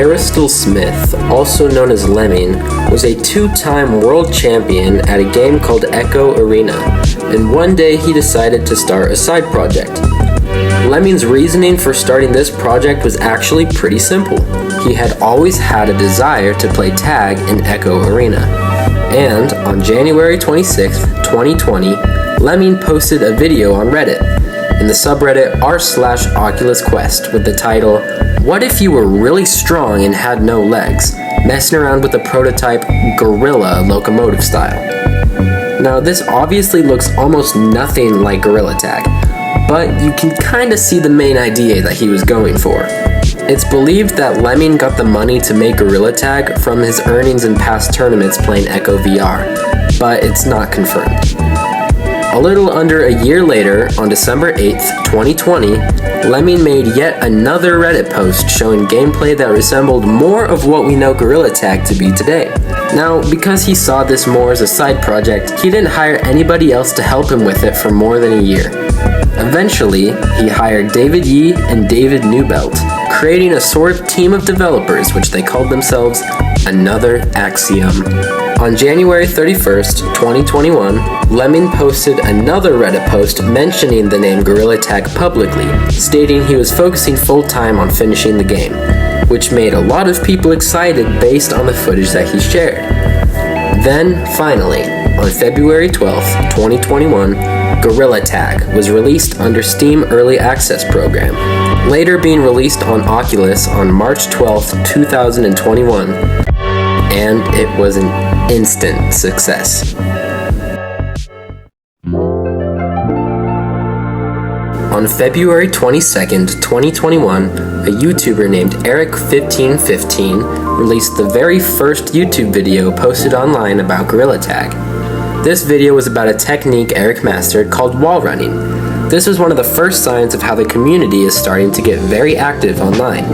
Aristal Smith, also known as Lemming, was a two-time world champion at a game called Echo Arena, and one day he decided to start a side project. Lemming's reasoning for starting this project was actually pretty simple. He had always had a desire to play tag in Echo Arena, and on January 26, 2020, Lemming posted a video on Reddit, in the subreddit r/OculusQuest, with the title, "What if you were really strong and had no legs? Messing around with a prototype gorilla locomotive style." Now this obviously looks almost nothing like gorillatag, but you can kinda see the main idea that he was going for. It's believed that Lemming got the money to make gorillatag from his earnings in past tournaments playing Echo VR, but it's not confirmed. A little under a year later, on December 8th, 2020, Lemming made yet another Reddit post showing gameplay that resembled more of what we know gorillatag to be today. Now, because he saw this more as a side project, he didn't hire anybody else to help him with it for more than a year. Eventually, he hired David Yee and David Newbelt, creating a sort of team of developers which they called themselves Another Axiom. On January 31st, 2021, Lemming posted another Reddit post mentioning the name gorillatag publicly, stating he was focusing full-time on finishing the game, which made a lot of people excited based on the footage that he shared. Then, finally, on February 12th, 2021, gorillatag was released under Steam Early Access Program, later being released on Oculus on March 12th, 2021, and it was an instant success. On February 22nd, 2021, a YouTuber named Eric1515 released the very first YouTube video posted online about gorillatag. This video was about a technique Eric mastered called wall running. This was one of the first signs of how the community is starting to get very active online,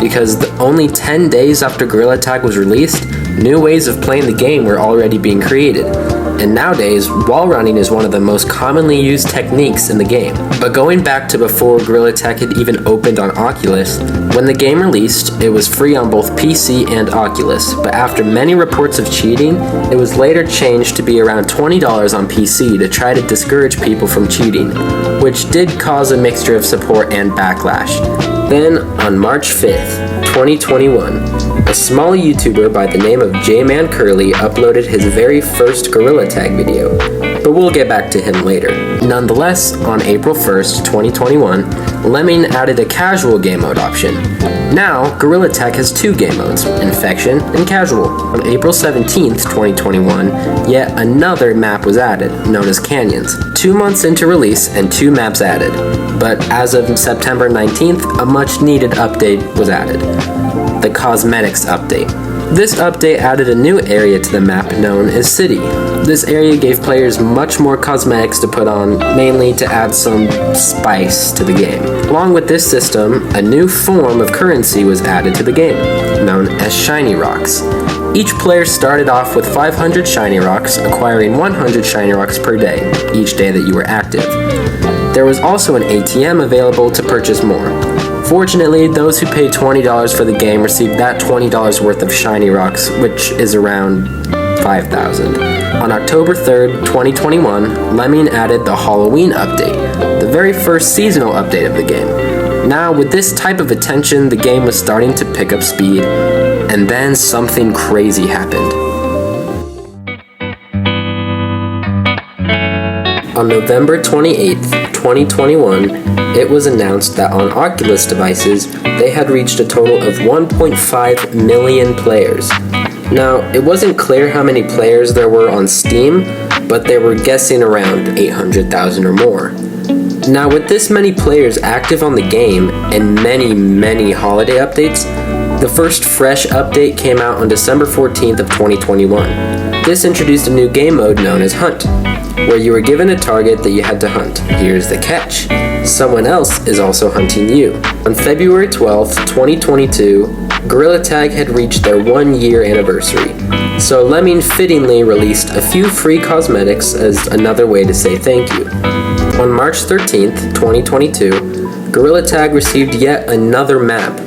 because only 10 days after gorillatag was released, new ways of playing the game were already being created. And nowadays, wall running is one of the most commonly used techniques in the game. But going back to before gorillatag had even opened on Oculus, when the game released, it was free on both PC and Oculus, but after many reports of cheating, it was later changed to be around $20 on PC to try to discourage people from cheating, which did cause a mixture of support and backlash. Then, on March 5th, 2021, a small YouTuber by the name of J-Man Curly uploaded his very first gorillatag video, but we'll get back to him later. Nonetheless, on April 1st, 2021, Lemming added a casual game mode option. Now, gorillatag has two game modes, Infection and Casual. On April 17th, 2021, yet another map was added, known as Canyons. 2 months into release and 2 maps added, but as of September 19th, a much needed update was added. The Cosmetics Update. This update added a new area to the map known as City. This area gave players much more cosmetics to put on, mainly to add some spice to the game. Along with this system, a new form of currency was added to the game, known as Shiny Rocks. Each player started off with 500 Shiny Rocks, acquiring 100 Shiny Rocks per day, each day that you were active. There was also an ATM available to purchase more. Fortunately, those who paid $20 for the game received that $20 worth of Shiny Rocks, which is around 5,000. On October 3rd, 2021, Lemming added the Halloween update, the very first seasonal update of the game. Now, with this type of attention, the game was starting to pick up speed, and then something crazy happened. On November 28th, 2021, it was announced that on Oculus devices, they had reached a total of 1.5 million players. Now, it wasn't clear how many players there were on Steam, but they were guessing around 800,000 or more. Now, with this many players active on the game and many holiday updates, the first fresh update came out on December 14th of 2021. This introduced a new game mode known as Hunt, where you were given a target that you had to hunt. Here's the catch. Someone else is also hunting you. On February 12th, 2022, gorillatag had reached their 1-year anniversary, so Lemming fittingly released a few free cosmetics as another way to say thank you. On March 13th, 2022, gorillatag received yet another map.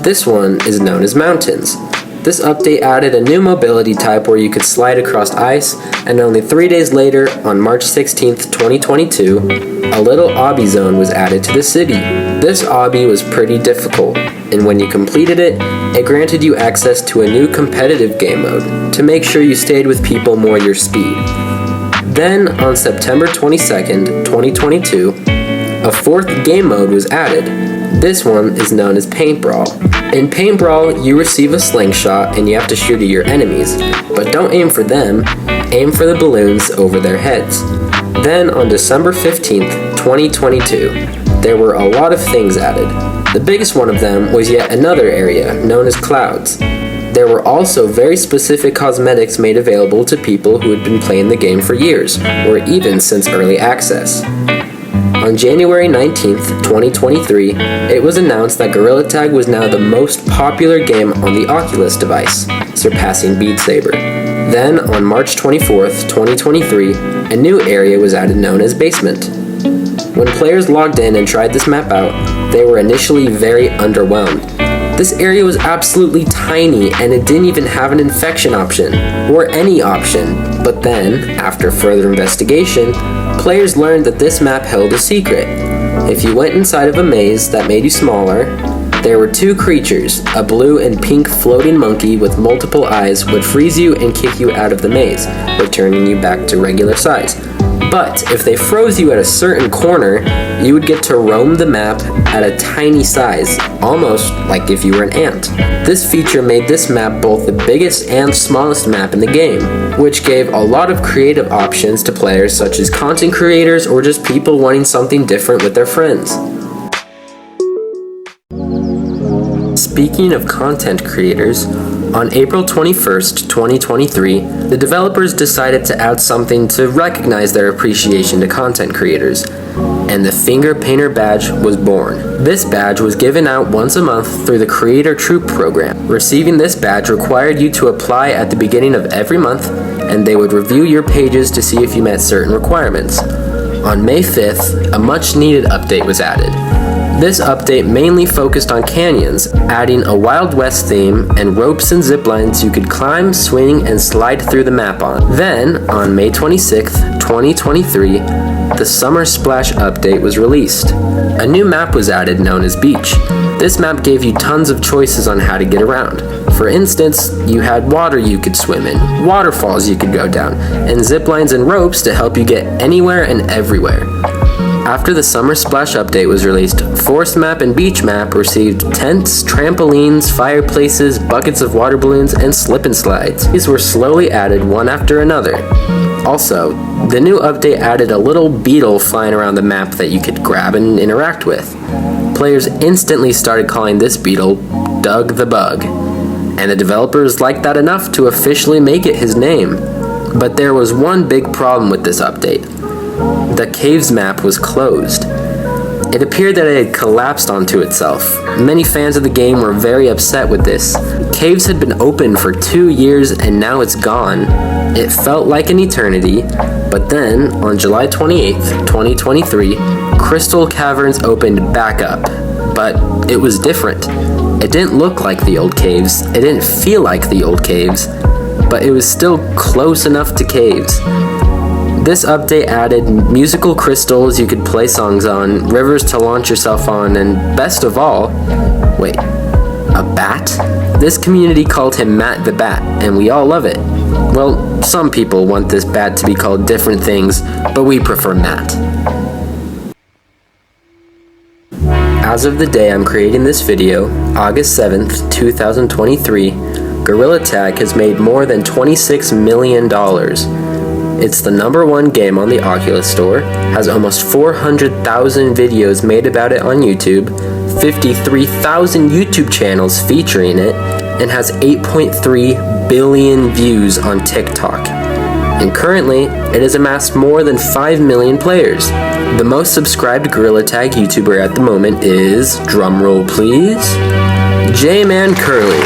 This one is known as Mountains. This update added a new mobility type where you could slide across ice, and only 3 days later, on March 16th, 2022, a little obby zone was added to the city. This obby was pretty difficult, and when you completed it, it granted you access to a new competitive game mode to make sure you stayed with people more your speed. Then, on September 22nd, 2022, a fourth game mode was added. This one is known as Paint Brawl. In Paint Brawl, you receive a slingshot and you have to shoot at your enemies, but don't aim for them, aim for the balloons over their heads. Then on December 15th, 2022, there were a lot of things added. The biggest one of them was yet another area known as Clouds. There were also very specific cosmetics made available to people who had been playing the game for years, or even since early access. On January 19th, 2023, it was announced that gorillatag was now the most popular game on the Oculus device, surpassing Beat Saber. Then, on March 24th, 2023, a new area was added known as Basement. When players logged in and tried this map out, they were initially very underwhelmed. This area was absolutely tiny and it didn't even have an infection option, or any option, but then, after further investigation, players learned that this map held a secret. If you went inside of a maze that made you smaller, there were two creatures, a blue and pink floating monkey with multiple eyes would freeze you and kick you out of the maze, returning you back to regular size. But if they froze you at a certain corner, you would get to roam the map at a tiny size, almost like if you were an ant. This feature made this map both the biggest and smallest map in the game, which gave a lot of creative options to players such as content creators or just people wanting something different with their friends. Speaking of content creators, on April 21st, 2023, the developers decided to add something to recognize their appreciation to content creators, and the Finger Painter badge was born. This badge was given out once a month through the Creator Troop program. Receiving this badge required you to apply at the beginning of every month, and they would review your pages to see if you met certain requirements. On May 5th, a much-needed update was added. This update mainly focused on canyons, adding a Wild West theme and ropes and zip lines you could climb, swing, and slide through the map on. Then, on May 26th, 2023, the Summer Splash update was released. A new map was added known as Beach. This map gave you tons of choices on how to get around. For instance, you had water you could swim in, waterfalls you could go down, and zip lines and ropes to help you get anywhere and everywhere. After the Summer Splash update was released, Forest Map and Beach Map received tents, trampolines, fireplaces, buckets of water balloons, and slip and slides. These were slowly added one after another. Also, the new update added a little beetle flying around the map that you could grab and interact with. Players instantly started calling this beetle Doug the Bug, and the developers liked that enough to officially make it his name. But there was one big problem with this update. The Caves map was closed. It appeared that it had collapsed onto itself. Many fans of the game were very upset with this. Caves had been open for 2 years and now it's gone. It felt like an eternity, but then, on July 28th, 2023, Crystal Caverns opened back up. But it was different. It didn't look like the old caves, it didn't feel like the old caves, but it was still close enough to caves. This update added musical crystals you could play songs on, rivers to launch yourself on, and best of all, wait, a bat? This community called him Matt the Bat, and we all love it. Well, some people want this bat to be called different things, but we prefer Matt. As of the day I'm creating this video, August 7th, 2023, gorillatag has made more than $26 million. It's the #1 game on the Oculus Store, has almost 400,000 videos made about it on YouTube, 53,000 YouTube channels featuring it, and has 8.3 billion views on TikTok. And currently, it has amassed more than 5 million players. The most subscribed gorillatag YouTuber at the moment is, drumroll please, J-Man Curly,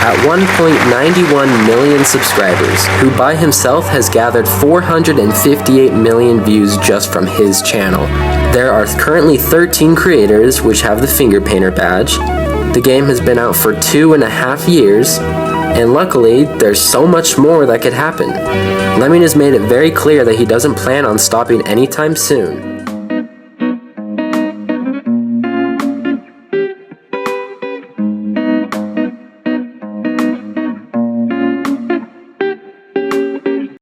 at 1.91 million subscribers, who by himself has gathered 458 million views just from his channel. There are currently 13 creators which have the Finger Painter badge, The game has been out for 2.5 years, and luckily, there's so much more that could happen. Lemming has made it very clear that he doesn't plan on stopping anytime soon.